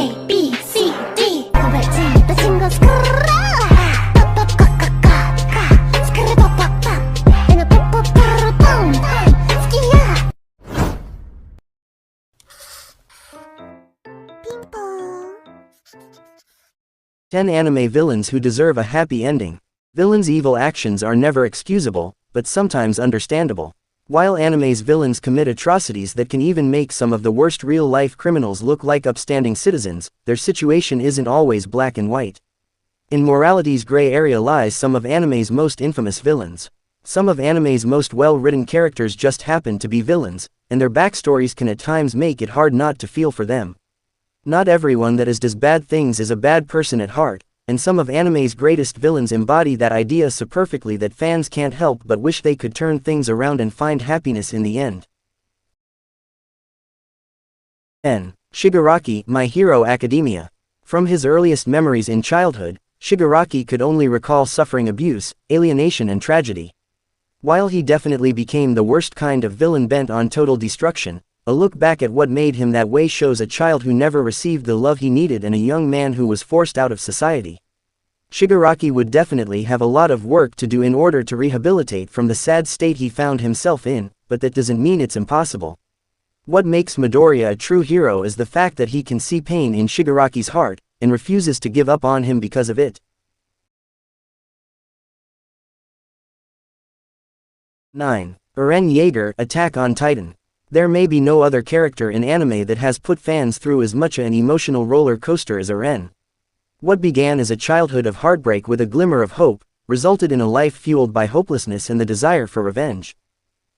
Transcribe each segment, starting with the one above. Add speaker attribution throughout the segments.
Speaker 1: A, B, C, D 고발지 또 친구 스크롤 빡빡빡빡빡 스크롤 빡빡빡 내가 빡빡빡빡 스키야
Speaker 2: 10 anime villains who deserve a happy ending. Villains' evil actions are never excusable, but sometimes understandable. While anime's villains commit atrocities that can even make some of the worst real-life criminals look like upstanding citizens, their situation isn't always black and white. In morality's gray area lies some of anime's most infamous villains. Some of anime's most well-written characters just happen to be villains, and their backstories can at times make it hard not to feel for them. Not everyone that does bad things is a bad person at heart, and some of anime's greatest villains embody that idea so perfectly that fans can't help but wish they could turn things around and find happiness in the end. N. Shigaraki, My Hero Academia. From his earliest memories in childhood, Shigaraki could only recall suffering abuse, alienation and tragedy. While he definitely became the worst kind of villain bent on total destruction, a look back at what made him that way shows a child who never received the love he needed and a young man who was forced out of society. Shigaraki would definitely have a lot of work to do in order to rehabilitate from the sad state he found himself in, but that doesn't mean it's impossible. What makes Midoriya a true hero is the fact that he can see pain in Shigaraki's heart, and refuses to give up on him because of it. 9. Eren Yeager, Attack on Titan. There may be no other character in anime that has put fans through as much an emotional roller coaster as Eren. What began as a childhood of heartbreak with a glimmer of hope, resulted in a life fueled by hopelessness and the desire for revenge.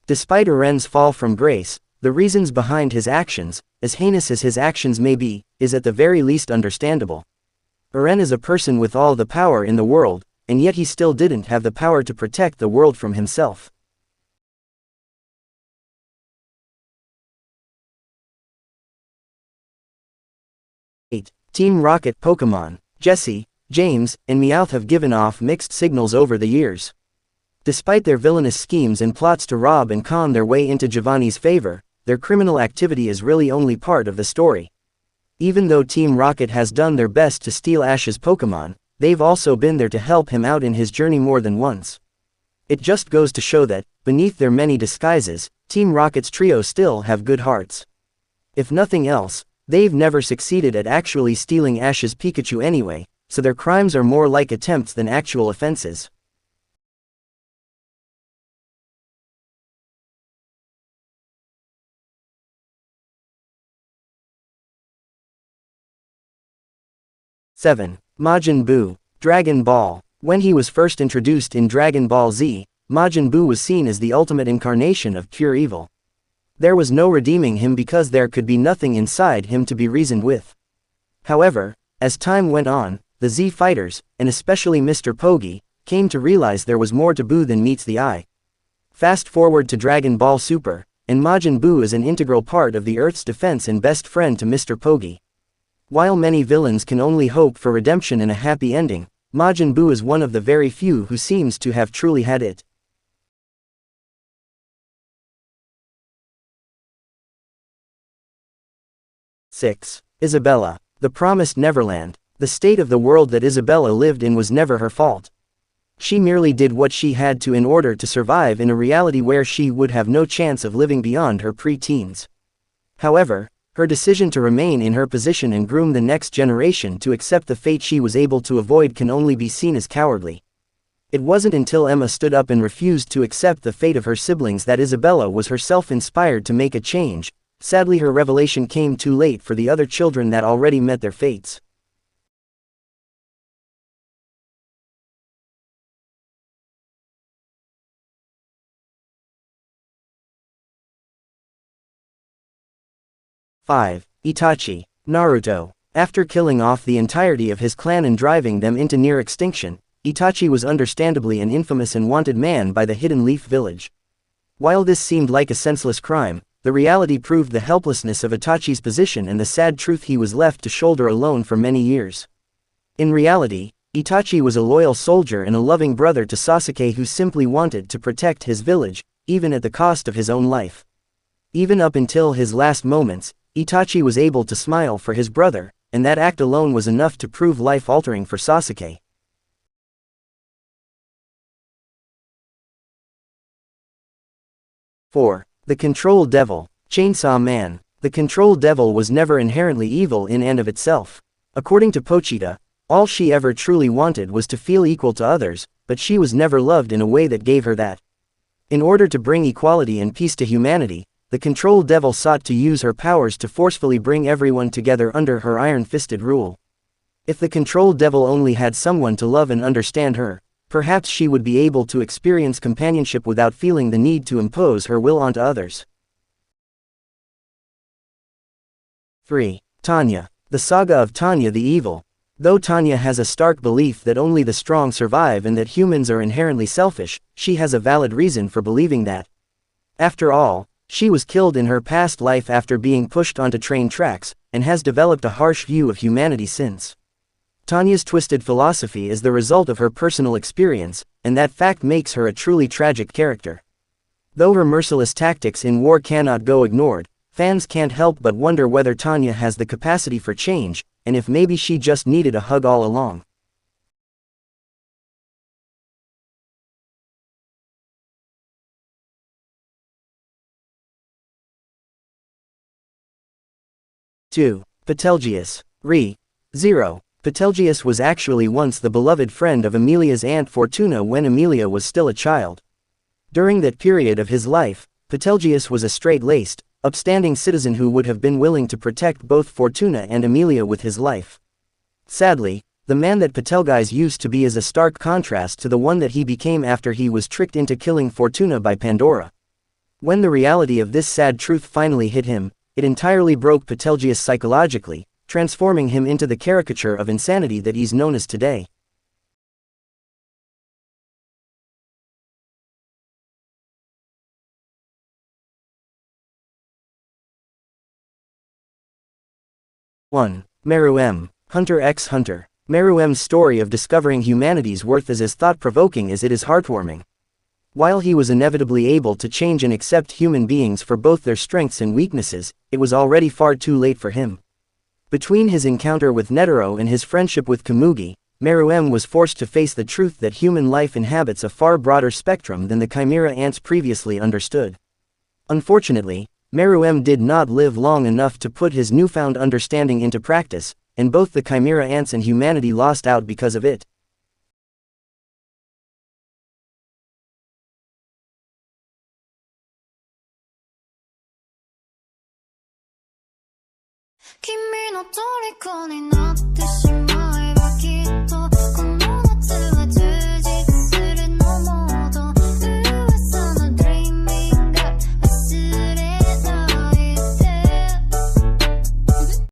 Speaker 2: Despite Eren's fall from grace, the reasons behind his actions, as heinous as his actions may be, is at the very least understandable. Eren is a person with all the power in the world, and yet he still didn't have the power to protect the world from himself. Team Rocket Pokemon. Jessie, James, and Meowth have given off mixed signals over the years. Despite their villainous schemes and plots to rob and con their way into Giovanni's favor, their criminal activity is really only part of the story. Even though Team Rocket has done their best to steal Ash's Pokemon, they've also been there to help him out in his journey more than once. It just goes to show that, beneath their many disguises, Team Rocket's trio still have good hearts. If nothing else, they've never succeeded at actually stealing Ash's Pikachu anyway, so their crimes are more like attempts than actual offenses. Seven. Majin Buu, Dragon Ball. When he was first introduced in Dragon Ball Z, Majin Buu was seen as the ultimate incarnation of pure evil. There was no redeeming him because there could be nothing inside him to be reasoned with. However, as time went on, the Z fighters, and especially Mr. Pogi, came to realize there was more to Buu than meets the eye. Fast forward to Dragon Ball Super, and Majin Buu is an integral part of the Earth's defense and best friend to Mr. Pogi. While many villains can only hope for redemption and a happy ending, Majin Buu is one of the very few who seems to have truly had it. 6. Isabella, the Promised Neverland. The state of the world that Isabella lived in was never her fault. She merely did what she had to in order to survive in a reality where she would have no chance of living beyond her pre-teens. However, her decision to remain in her position and groom the next generation to accept the fate she was able to avoid can only be seen as cowardly. It wasn't until Emma stood up and refused to accept the fate of her siblings that Isabella was herself inspired to make a change. Sadly, her revelation came too late for the other children that already met their fates. Five. Itachi, Naruto. After killing off the entirety of his clan and driving them into near extinction, Itachi was understandably an infamous and wanted man by the Hidden Leaf Village. While this seemed like a senseless crime, the reality proved the helplessness of Itachi's position and the sad truth he was left to shoulder alone for many years. In reality, Itachi was a loyal soldier and a loving brother to Sasuke who simply wanted to protect his village, even at the cost of his own life. Even up until his last moments, Itachi was able to smile for his brother, and that act alone was enough to prove life-altering for Sasuke. 4. The Control Devil, Chainsaw Man. The Control Devil was never inherently evil in and of itself. According to Pochita, all she ever truly wanted was to feel equal to others, but she was never loved in a way that gave her that. In order to bring equality and peace to humanity, the Control Devil sought to use her powers to forcefully bring everyone together under her iron-fisted rule. If the Control Devil only had someone to love and understand her, perhaps she would be able to experience companionship without feeling the need to impose her will onto others. 3. Tanya. The Saga of Tanya the Evil. Though Tanya has a stark belief that only the strong survive and that humans are inherently selfish, she has a valid reason for believing that. After all, she was killed in her past life after being pushed onto train tracks, and has developed a harsh view of humanity since. Tanya's twisted philosophy is the result of her personal experience, and that fact makes her a truly tragic character. Though her merciless tactics in war cannot go ignored, fans can't help but wonder whether Tanya has the capacity for change, and if maybe she just needed a hug all along. Two. Betelgeuse. 0. Betelgeuse was actually once the beloved friend of Emilia's Aunt Fortuna when Emilia was still a child. During that period of his life, Betelgeuse was a straight-laced, upstanding citizen who would have been willing to protect both Fortuna and Emilia with his life. Sadly, the man that Betelgeuse used to be is a stark contrast to the one that he became after he was tricked into killing Fortuna by Pandora. When the reality of this sad truth finally hit him, it entirely broke Betelgeuse psychologically, transforming him into the caricature of insanity that he's known as today. One. Meru M. Hunter x Hunter. Meru M's story of discovering humanity's worth is as thought-provoking as it is heartwarming. While he was inevitably able to change and accept human beings for both their strengths and weaknesses, it was already far too late for him. Between his encounter with Netero and his friendship with Komugi, Meru M was forced to face the truth that human life inhabits a far broader spectrum than the Chimera ants previously understood. Unfortunately, Meru M did not live long enough to put his newfound understanding into practice, and both the Chimera ants and humanity lost out because of it.
Speaker 1: "君の虜になって